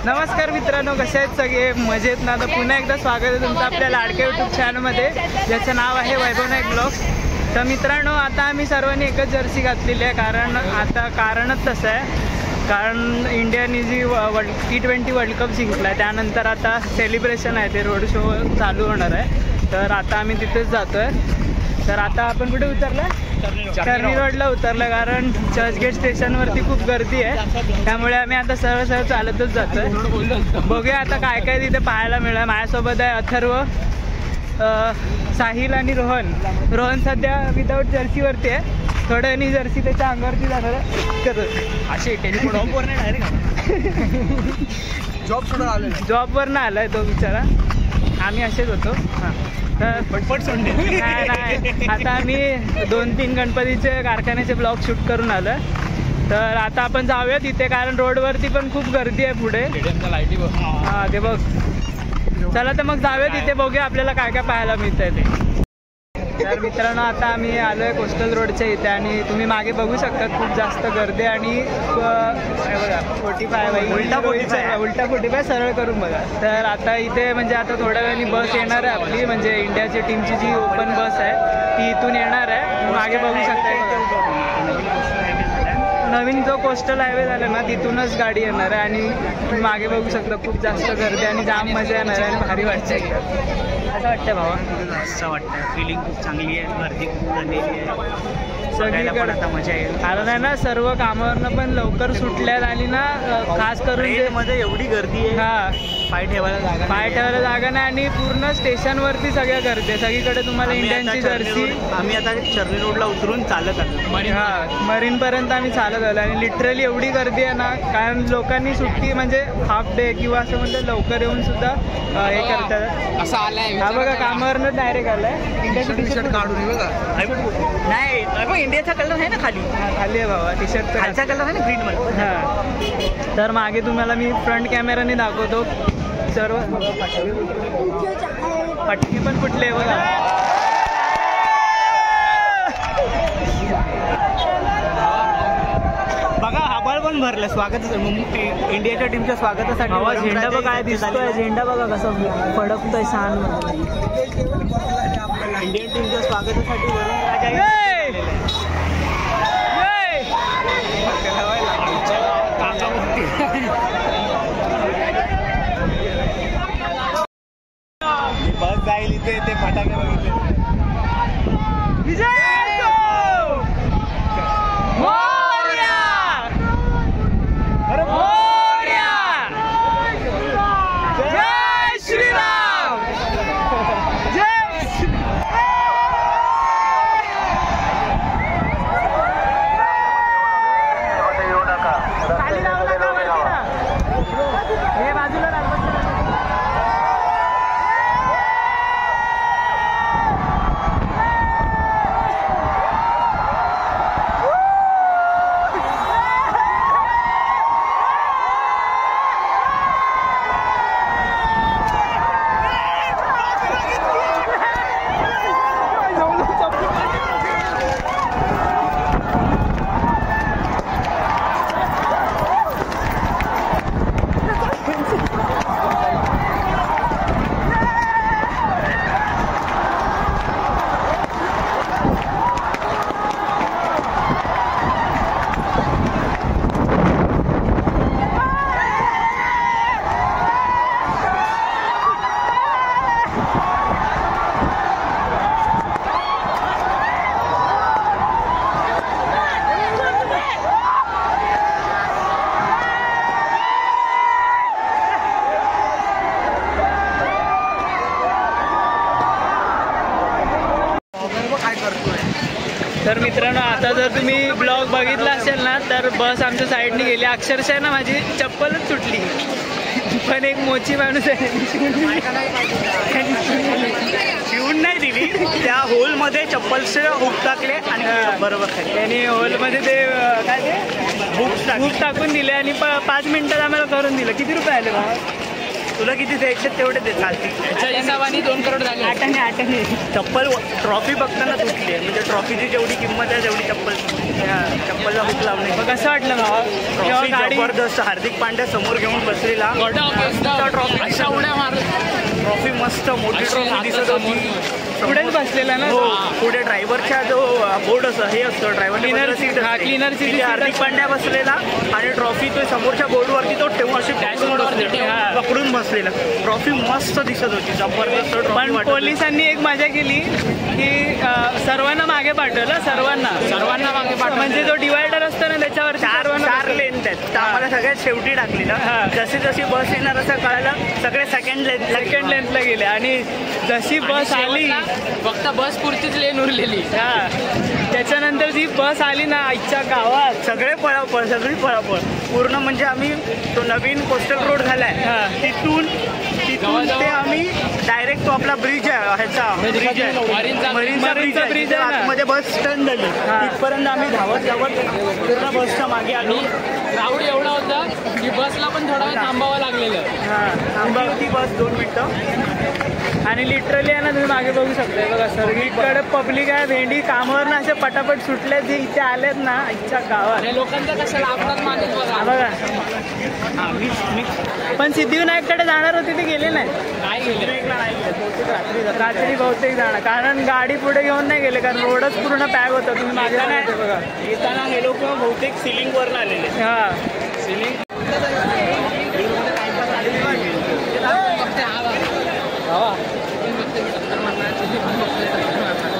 नमस्कार मित्रांनो, कसे आहेत सगळे? मजेत ना? तर पुन्हा एकदा स्वागत आहे तुमचं आपल्या लाडक्या यूट्यूब चॅनलमध्ये, ज्याचं नाव आहे वैभव नाईक ब्लॉग्स. तर मित्रांनो, आता आम्ही सर्वांनी एकच जर्सी घातलेली आहे, कारणच तसं आहे. कारण इंडियाने जी T20 वर्ल्ड कप जिंकला आहे, त्यानंतर आता सेलिब्रेशन आहे, ते रोड शो चालू होणार आहे. तर आता आम्ही तिथेच जातो आहे. तर आता आपण कुठे उतरलं? चर्नी रोडला उतरलं, कारण चर्चगेट स्टेशनवरती खूप गर्दी आहे, त्यामुळे आम्ही आता सरळ चालतच जातो आहे. बघूया आता काय काय तिथे पाहायला मिळेल. माझ्यासोबत आहे अथर्व, साहिल आणि रोहन सध्या विदाऊट जर्सीवरती आहे. थोडं आणि जर्सी त्याच्या अंगावरती जाणार करत असे जॉबवर नाही, डायरेक्ट जॉबवरनं आलाय तो बिचारा. आम्ही असेच होतो. हां, तर पटपट सोडले नाही. आता आम्ही 2-3 गणपतीचे कारखान्याचे ब्लॉग शूट करून आलं. तर आता आपण जाऊया तिथे, कारण रोडवरती पण खूप गर्दी आहे पुढे. हां, ते बघ. चला तर मग जाऊया तिथे, बघूया आपल्याला काय काय पाहायला मिळतंय ते. तर मित्रांनो, आता आम्ही आलो आहे कोस्टल रोडच्या इथे, आणि तुम्ही मागे बघू शकता खूप जास्त गर्दी. आणि बघा 45 उलटा 45 सरळ करून बघा. तर आता इथे म्हणजे आता थोड्या वेळाने बस येणार आहे आपली, म्हणजे इंडियाची टीमची जी ओपन बस आहे ती इथून येणार आहे. मागे बघू शकता नवीन जो कोस्टल हायवे झाला ना, तिथूनच गाडी येणार आहे. आणि मागे बघू शकता खूप जास्त गर्दी आणि जाम मजा येणार आहे, आणि भारी वाटते. असं वाटतं भावा? असं वाटतं, फिलिंग खूप चांगली आहे, गर्दी खूप झालेली आहे, सगळीकडे आता मजा येईल. कारण आहे ना, सर्व कामावरनं पण लवकर सुटल्यात, आणि ना खास करून मध्ये एवढी गर्दी आहे. हां, पाय ठेवायला जागा नाही, आणि पूर्ण स्टेशनवरती सगळ्या गर्दी आहे. सगळीकडे तुम्हाला इंडियनची जर्सी. आम्ही आता चर्नी रोडला उतरून चालत आलो. हां, मरीनपर्यंत आम्ही चालत आलो, आणि लिटरली एवढी गर्दी आहे ना, कारण लोकांनी सुट्टी म्हणजे हाफ डे किंवा असं म्हणजे लवकर येऊन सुद्धा हे करतात. असं आलंय. हा बघा, कामावरनं डायरेक्ट आलाय. इंडियाची टी शर्ट काढून बघा. नाही, इंडियाचा कलर आहे ना खाली. खाली आहे बाबा टी शर्ट, खालचा कलर आहे ना ग्रीन मध्ये. हां, तर मागे तुम्हाला मी फ्रंट कॅमेराने दाखवतो सर्व. पटके पण कुठले बघा. बघा, आभाळ पण भरलं स्वागत इंडियाच्या टीमच्या स्वागतासाठी. झेंडा बघा काय दिसतोय, झेंडा बघा कसं फडकतोय छान. इंडियन टीमच्या स्वागतासाठी वरून राजा बस जाईल इथे. ते फटाके बघितले. विजय तर मित्रांनो, आता जर तुम्ही ब्लॉग बघितला असेल ना, तर बस आमच्या साईडने गेली. अक्षरशः ना माझी चप्पलच सुटली, पण एक मोची माणूस आहे शिवून नाही दिली, त्या होलमध्ये चप्पलचे हुक टाकले आणि बरोबर त्यांनी होलमध्ये ते काय ते हुक टाकून दिले, आणि 5 मिनिटात आम्हाला करून दिलं. किती रुपये आले बाबा? तुला किती द्यायचे तेवढे दे चालतील. त्याच्या हिशोबाने 2 करोड झाले. 8 चप्पल ट्रॉफी बघताना तुटली आहे, म्हणजे ट्रॉफीची जेवढी किंमत आहे तेवढी चप्पलला हुक लावणे. कसं वाटलं भावा? ट्रॉफी जबरदस्त. हार्दिक पांड्या समोर घेऊन बसलेला. ट्रॉफी मस्त मोठी ट्रॉफी दिसत होती. पुढेच बसलेला ना. हो, पुढे ड्रायव्हरच्या जो बोर्ड असं हे असतं driver seat, cleaner seat, Hardik Pandya बसलेला आणि ट्रॉफी तो समोरच्या बोर्डवरती तो ठेवून अशी पकडून बसलेला. ट्रॉफी मस्त दिसत होती, जबरदस्त. पण पोलिसांनी एक मजा केली की सर्वांना मागे पाठवलं. सर्वांना मागे पाठवलं. म्हणजे जो डिवायडर असतो ना त्याच्यावर 4 लेन आहेत, आम्हाला सगळ्यात शेवटी टाकलेलं. जशी जशी बस येणार असं कळालं, सगळे सेकंड लेन्थला गेले आणि जशी बस आली फक्त बस पुरतीच लेन उरलेली. त्याच्यानंतर जी बस आली ना आईच्या गावात सगळी पळापळ पूर्ण. म्हणजे आम्ही तो नवीन कोस्टल रोड झालाय तिथून ते आम्ही डायरेक्ट तो आपला ब्रिज आहे ह्याचा मरीनचा ब्रिज आहे आतमध्ये बस स्टँड झाली तिथपर्यंत आम्ही धावत पूर्ण बसच्या मागे आलो. क्राऊड एवढा होता की बसला पण थोडा वेळ थांबावं लागलेलं. थांबली होती बस 2 मिनिटं. आणि लिटरली आहे ना तुम्ही मागे बघू शकता बघा सगळीकडे पब्लिक आहे. भेंडी कामावर ना असे पटापट सुटले जे इथे आलेत ना आजच्या गावात. लोकांचा कशाला आपलाच मागे बघा. पण सिद्धिविनायककडे जाणार होते ते गेले नाही. रात्री बहुतेक जाणार, कारण गाडी पुढे घेऊन नाही गेले, कारण रोडच पूर्ण पॅक होता. तुम्ही मागे नाही बघा. येताना हे लोक बहुतेक सिलिंगवरनं आलेले. सिलिंग.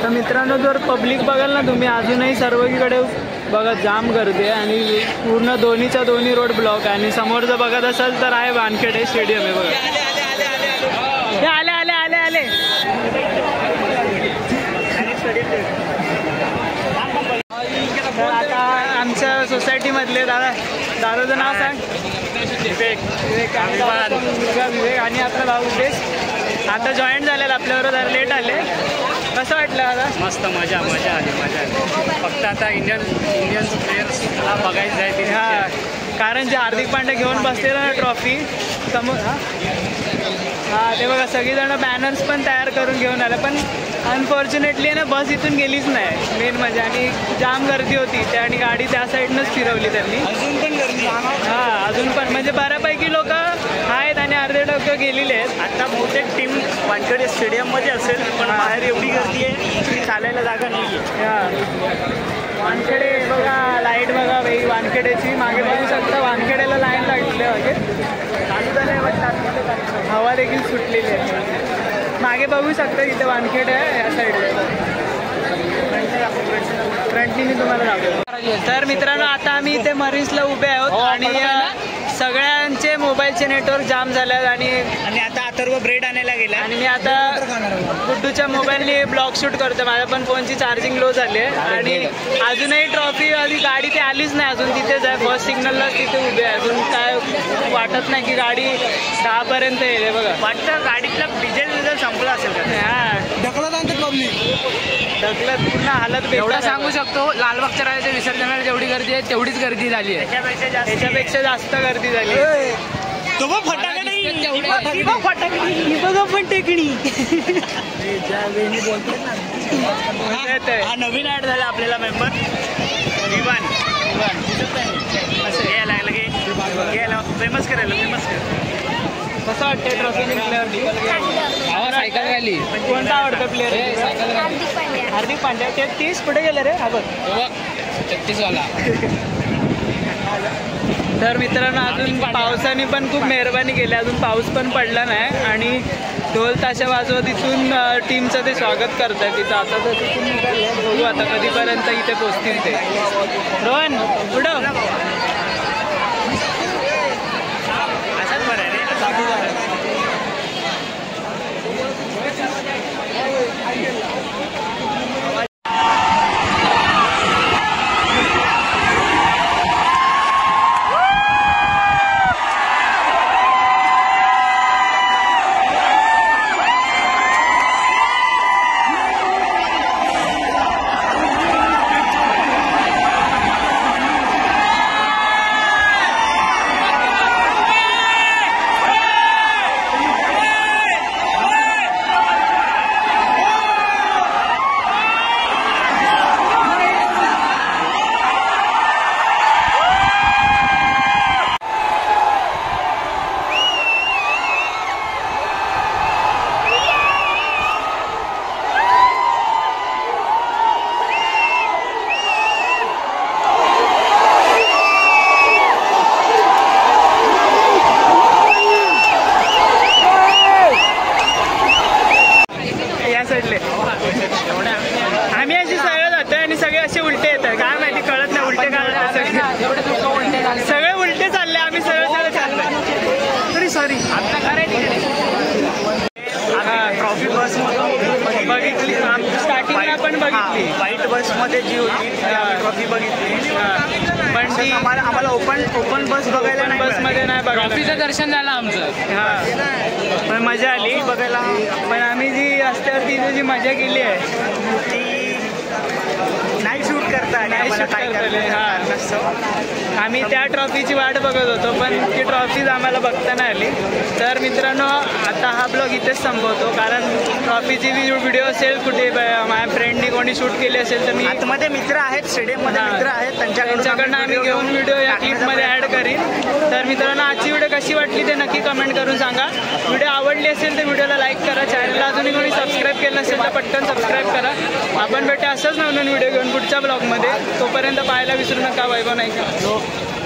तर मित्रांनो जर पब्लिक बघाल ना तुम्ही अजूनही सर्वकडे बघा जाम गर्दी आहे आणि पूर्ण दोन्ही रोड ब्लॉक आहे. आणि समोर जर बघत असाल तर आहे वानखेडे स्टेडियम आहे बघा. आले आता आमच्या सोसायटीमधले दादाचं नाव सांग. विवेक आणि आपला भाऊ उद्देश आता जॉईन झालेला आपल्याबरोबर. जरा लेट आले. कसं वाटलं आता? मस्त मजा आली. फक्त आता इंडियन प्लेयर्सला बघायचं आहे. कारण जे हार्दिक पांड्या घेऊन बसलेलं ना ट्रॉफी समोर ते बघा सगळीजणं बॅनर्स पण तयार करून घेऊन आलं. पण अनफॉर्च्युनेटली ना बस इथून गेलीच नाही मेन म्हणजे. आणि जाम गर्दी होती त्या आणि गाडी त्या साईडनंच फिरवली त्यांनी. अजून पण गर्दी. अजून पण म्हणजे बऱ्यापैकी लोक आहेत आणि अर्धे लोक गेलेले आहेत. आता बहुतेक टीम वानखेडे स्टेडियममध्ये असेल, पण बाहेर एवढी गर्दी आहे की चालायला जागा नाही आहे. वानखेडे बघा, लाईट बघा बाई वानखेडेची. मागे बघू शकता वानखेडेला लाईन लागलेली आहे. चालू झालं आहे वाटतं. हवा देखील सुटलेली आहे. मागे बघू शकता इथे वानखेडे आहे या साईडला. फ्रंटनी तुम्हाला दाखवतो. तर मित्रांनो आता आम्ही इथे मरीन्सला उभे आहोत आणि सगळ्यांचे मोबाईलचे नेटवर्क जाम झाले आणि आता अथर्व ब्रेड आणायला गेला. आणि मी आता गुड्डूच्या मोबाईलने ब्लॉग शूट करतो. माझ्या पण फोनची चार्जिंग लो झाली आहे आणि अजूनही ट्रॉफी आधी गाडी ते आलीच नाही अजून. तिथेच आहे फर्स्ट सिग्नललाच तिथे उभे आहे. अजून काय वाटत नाही की गाडी 10 पर्यंत येईल. बघा वाटतं गाडीतला डिझेल संपला असेल का. ढकलत पूर्ण हालत. एवढं सांगू शकतो लालबागच्या राजाच्या विसर्जनाला जेवढी गर्दी आहे तेवढीच गर्दी झाली आहे. त्याच्यापेक्षा जास्त गर्दी झाली. तो फटाके नाही हा नवीन ऍड झाला आपल्याला मेंबर विवान असं यायला लागलं की यायला फेमस करायला. कसं वाटतंय ट्रॉफी जिंकल्यावर? Cycle rally. कोणता आवडतं प्लेअर? हार्दिक पांड्या. 33 पुढे गेलं रे. हा बघ 33 वाला. तर मित्रांनो अजून पावसाने पण खूप मेहरबानी केली. अजून पाऊस पण पडला नाही आणि ढोल ताशा वाजवत इथून टीमचं ते स्वागत करत आहे तिथं. आता तर तिथून निघाले. बघू आता कधीपर्यंत इथे पोचतील ते. रोहन पुढं असंच बरं आहे रे. सॉरी आता खरं ट्रॉफी बस मधून बघितली स्टार्टिंगला पण बघितली. व्हाईट बस मध्ये जी होती ट्रॉफी बघितली. पण ती आम्हाला ओपन बस बघायला नाही बसमध्ये नाही बघायला. ट्रॉफीचं दर्शन झालं आमचं. हां पण मजा आली बघायला. पण आम्ही जी रस्त्यावरती जी मजा केली आहे ती नाही शूट करता आली नाही आम्हाला. shoot काय करता आली, करता हां. नसतं. आम्ही त्या ट्रॉफीची वाट बघत होतो पण ती ट्रॉफीज आम्हाला बघता नाही आली. तर मित्रांनो आता हा ब्लॉग इथेच संपवतो कारण ट्रॉफीची व्हिडिओ असेल कुठे माझ्या फ्रेंडनी कोणी शूट केली असेल तर मी आतमध्ये मित्र आहेत, स्टेडियममध्ये हां. मित्र आहेत, त्यांच्याकडनं आम्ही घेऊन व्हिडिओ या क्लिपमध्ये ॲड करीन. तर मित्रांनो आजची व्हिडिओ कशी वाटली ते नक्की कमेंट करून सांगा. व्हिडिओ आवडली असेल तर व्हिडिओला लाईक करा. चॅनलला अजूनही कोणी सबस्क्राईब केलं असेल तर पटकन सबस्क्राईब करा. आपण भेटू असंच नवीन व्हिडिओ घेऊन पुढच्या ब्लॉगमध्ये. तोपर्यंत पाहायला विसरू नका. वैभव नाही का.